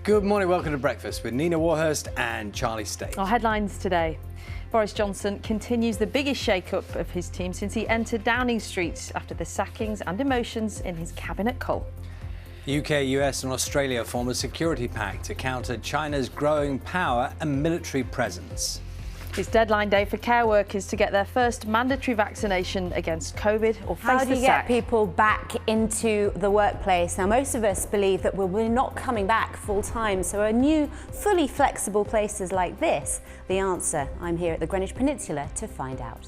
Good morning, welcome to Breakfast with Nina Warhurst and Charlie State. Our headlines today. Boris Johnson continues the biggest shake-up of his team since he entered Downing Street after the sackings and emotions in his cabinet cull. UK, US and Australia form a security pact to counter China's growing power and military presence. It's deadline day for care workers to get their first mandatory vaccination against COVID or face the sack. How do you get people back into the workplace? Now, most of us believe that we're not coming back full time, so are new, fully flexible places like this the answer? I'm here at the Greenwich Peninsula to find out.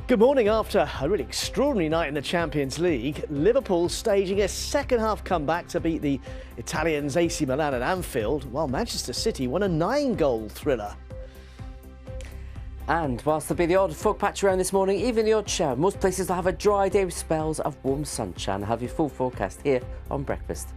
Good morning. After a really extraordinary night in the Champions League, Liverpool staging a second-half comeback to beat the Italians AC Milan at Anfield, while Manchester City won a 9-goal thriller. And whilst there'll be the odd fog patch around this morning, even the odd shower, most places will have a dry day with spells of warm sunshine. I'll have your full forecast here on Breakfast.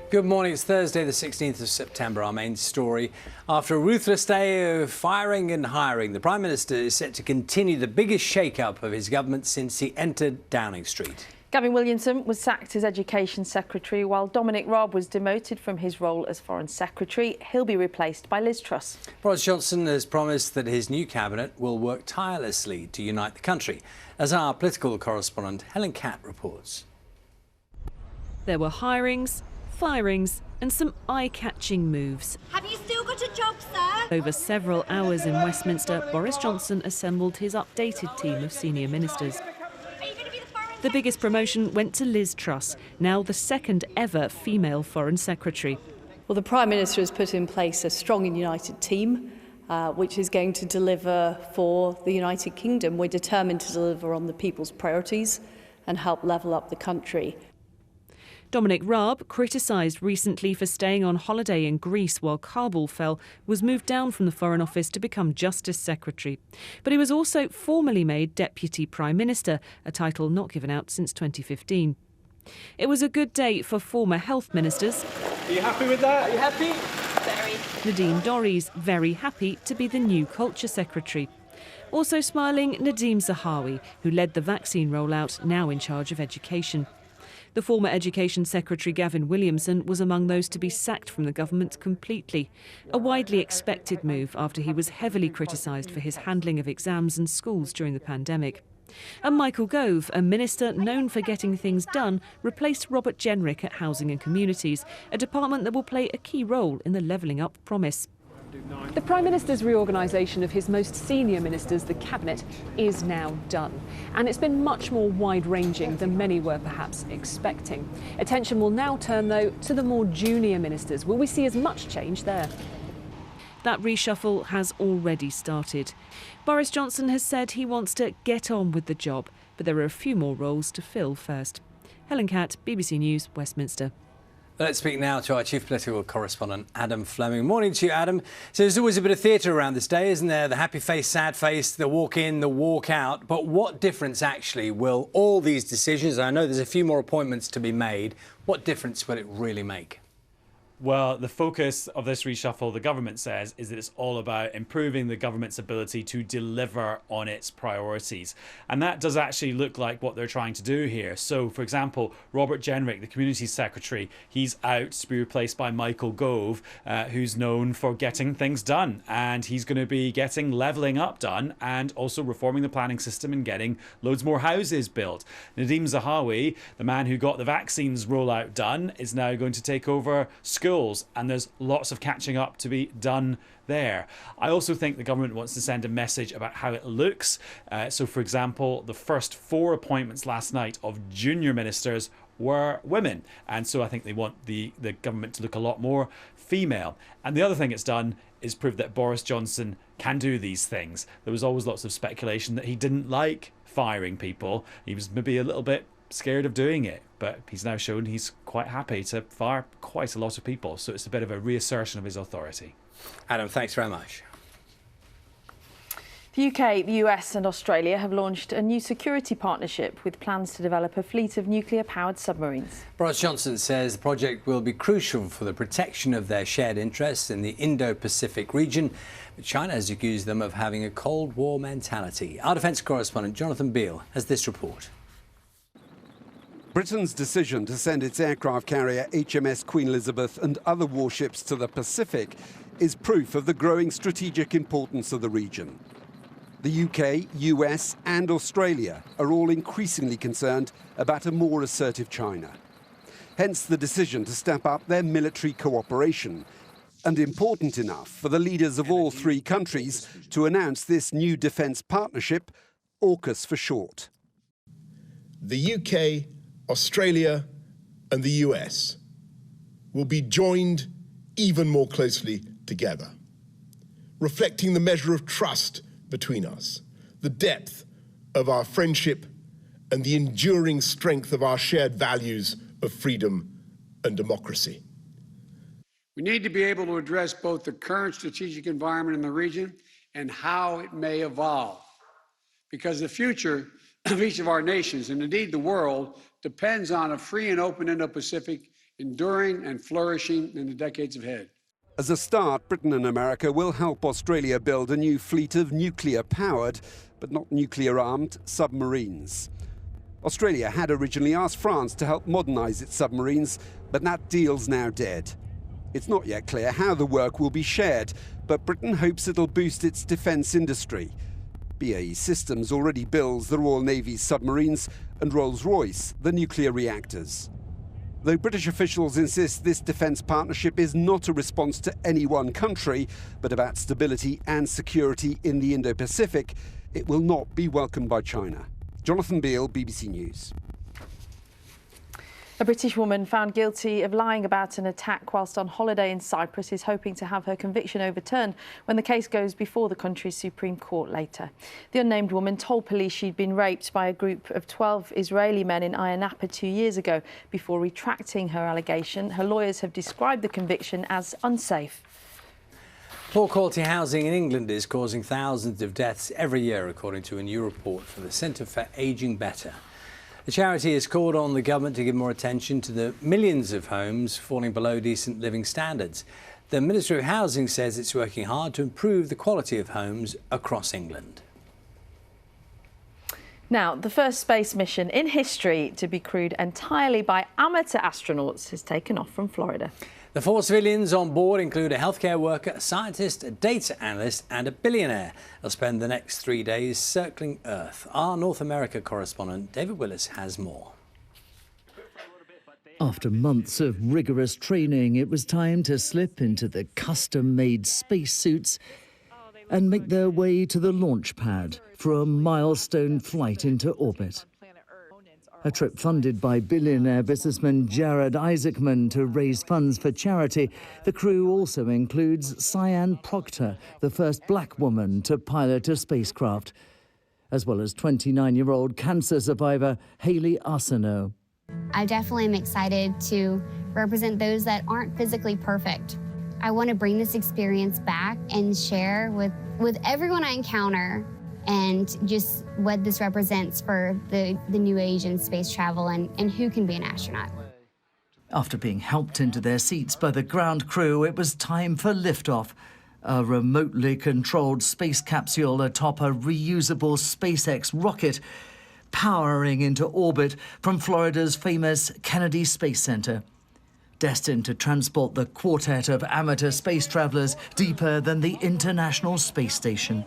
Good morning, it's Thursday the 16th of September. Our main story. After a ruthless day of firing and hiring, the Prime Minister is set to continue the biggest shake-up of his government since he entered Downing Street. Gavin Williamson was sacked as Education Secretary, while Dominic Raab was demoted from his role as Foreign Secretary. He'll be replaced by Liz Truss. Boris Johnson has promised that his new cabinet will work tirelessly to unite the country, as our political correspondent Helen Catt reports. There were hirings, firings and some eye-catching moves. Have you still got a job, sir? Over several hours in Westminster, Boris Johnson assembled his updated team of senior ministers. The biggest promotion went to Liz Truss, now the second ever female Foreign Secretary. Well, the Prime Minister has put in place a strong and united team, which is going to deliver for the United Kingdom. We're determined to deliver on the people's priorities and help level up the country. Dominic Raab, criticised recently for staying on holiday in Greece while Kabul fell, was moved down from the Foreign Office to become Justice Secretary. But he was also formally made Deputy Prime Minister, a title not given out since 2015. It was a good day for former health ministers. Are you happy with that? Are you happy? Very. Nadine Dorries very happy to be the new Culture Secretary. Also smiling, Nadeem Zahawi, who led the vaccine rollout, now in charge of education. The former Education Secretary Gavin Williamson was among those to be sacked from the government completely, a widely expected move after he was heavily criticised for his handling of exams and schools during the pandemic. And Michael Gove, a minister known for getting things done, replaced Robert Jenrick at Housing and Communities, a department that will play a key role in the levelling up promise. The Prime Minister's reorganisation of his most senior ministers, the Cabinet, is now done. And it's been much more wide-ranging than many were perhaps expecting. Attention will now turn, though, to the more junior ministers. Will we see as much change there? That reshuffle has already started. Boris Johnson has said he wants to get on with the job, but there are a few more roles to fill first. Helen Catt, BBC News, Westminster. Let's speak now to our chief political correspondent, Adam Fleming. Morning to you, Adam. So there's always a bit of theatre around this day, isn't there? The happy face, sad face, the walk in, the walk out. But what difference actually will all these decisions, I know there's a few more appointments to be made, what difference will it really make? Well, the focus of this reshuffle, the government says, is that it's all about improving the government's ability to deliver on its priorities. And that does actually look like what they're trying to do here. So, for example, Robert Jenrick, the Communities Secretary, he's out to be replaced by Michael Gove, who's known for getting things done. And he's going to be getting levelling up done and also reforming the planning system and getting loads more houses built. Nadeem Zahawi, the man who got the vaccines rollout done, is now going to take over schools. And there's lots of catching up to be done there. I also think the government wants to send a message about how it looks. So, for example, the first 4 appointments last night of junior ministers were women. And so I think they want the government to look a lot more female. And the other thing it's done is prove that Boris Johnson can do these things. There was always lots of speculation that he didn't like firing people. He was maybe a little bit scared of doing it, but he's now shown he's quite happy to fire quite a lot of people. So it's a bit of a reassertion of his authority. Adam, thanks very much. The UK, the US and Australia have launched a new security partnership with plans to develop a fleet of nuclear-powered submarines. Boris Johnson says the project will be crucial for the protection of their shared interests in the Indo-Pacific region. But China has accused them of having a Cold War mentality. Our defence correspondent Jonathan Beale has this report. Britain's decision to send its aircraft carrier HMS Queen Elizabeth and other warships to the Pacific is proof of the growing strategic importance of the region. The UK, US and Australia are all increasingly concerned about a more assertive China. Hence the decision to step up their military cooperation, and important enough for the leaders of all three countries to announce this new defence partnership, AUKUS for short. The UK, Australia and the US will be joined even more closely together, reflecting the measure of trust between us, the depth of our friendship and the enduring strength of our shared values of freedom and democracy. We need to be able to address both the current strategic environment in the region and how it may evolve, because the future of each of our nations, and indeed the world, depends on a free and open Indo-Pacific enduring and flourishing in the decades ahead. As a start, Britain and America will help Australia build a new fleet of nuclear-powered, but not nuclear-armed, submarines. Australia had originally asked France to help modernise its submarines, but that deal's now dead. It's not yet clear how the work will be shared, but Britain hopes it'll boost its defence industry. BAE Systems already builds the Royal Navy's submarines and Rolls-Royce the nuclear reactors. Though British officials insist this defence partnership is not a response to any one country, but about stability and security in the Indo-Pacific, it will not be welcomed by China. Jonathan Beale, BBC News. A British woman found guilty of lying about an attack whilst on holiday in Cyprus is hoping to have her conviction overturned when the case goes before the country's Supreme Court later. The unnamed woman told police she'd been raped by a group of 12 Israeli men in Ayia Napa 2 years ago before retracting her allegation. Her lawyers have described the conviction as unsafe. Poor quality housing in England is causing thousands of deaths every year, according to a new report from the Centre for Ageing Better. The charity has called on the government to give more attention to the millions of homes falling below decent living standards. The Ministry of Housing says it's working hard to improve the quality of homes across England. Now, the first space mission in history to be crewed entirely by amateur astronauts has taken off from Florida. The 4 civilians on board include a healthcare worker, a scientist, a data analyst and a billionaire. They'll spend the next 3 days circling Earth. Our North America correspondent David Willis has more. After months of rigorous training, it was time to slip into the custom-made spacesuits and make their way to the launch pad for a milestone flight into orbit. A trip funded by billionaire businessman Jared Isaacman to raise funds for charity. The crew also includes Cyan Proctor, the first black woman to pilot a spacecraft, as well as 29-year-old cancer survivor Haley Arsenault. I definitely am excited to represent those that aren't physically perfect. I want to bring this experience back and share with everyone I encounter, and just what this represents for the new age in space travel and who can be an astronaut. After being helped into their seats by the ground crew, it was time for liftoff. A remotely controlled space capsule atop a reusable SpaceX rocket, powering into orbit from Florida's famous Kennedy Space Center, destined to transport the quartet of amateur space travelers deeper than the International Space Station.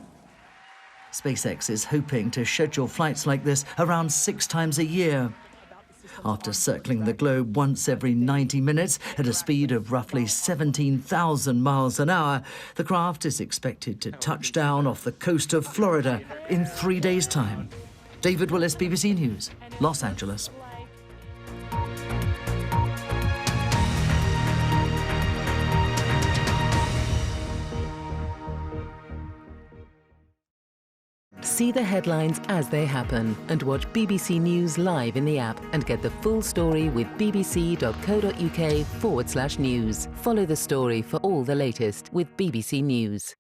SpaceX is hoping to schedule flights like this around 6 times a year. After circling the globe once every 90 minutes at a speed of roughly 17,000 miles an hour, the craft is expected to touch down off the coast of Florida in 3 days' time. David Willis, BBC News, Los Angeles. See the headlines as they happen and watch BBC News live in the app and get the full story with bbc.co.uk/news. Follow the story for all the latest with BBC News.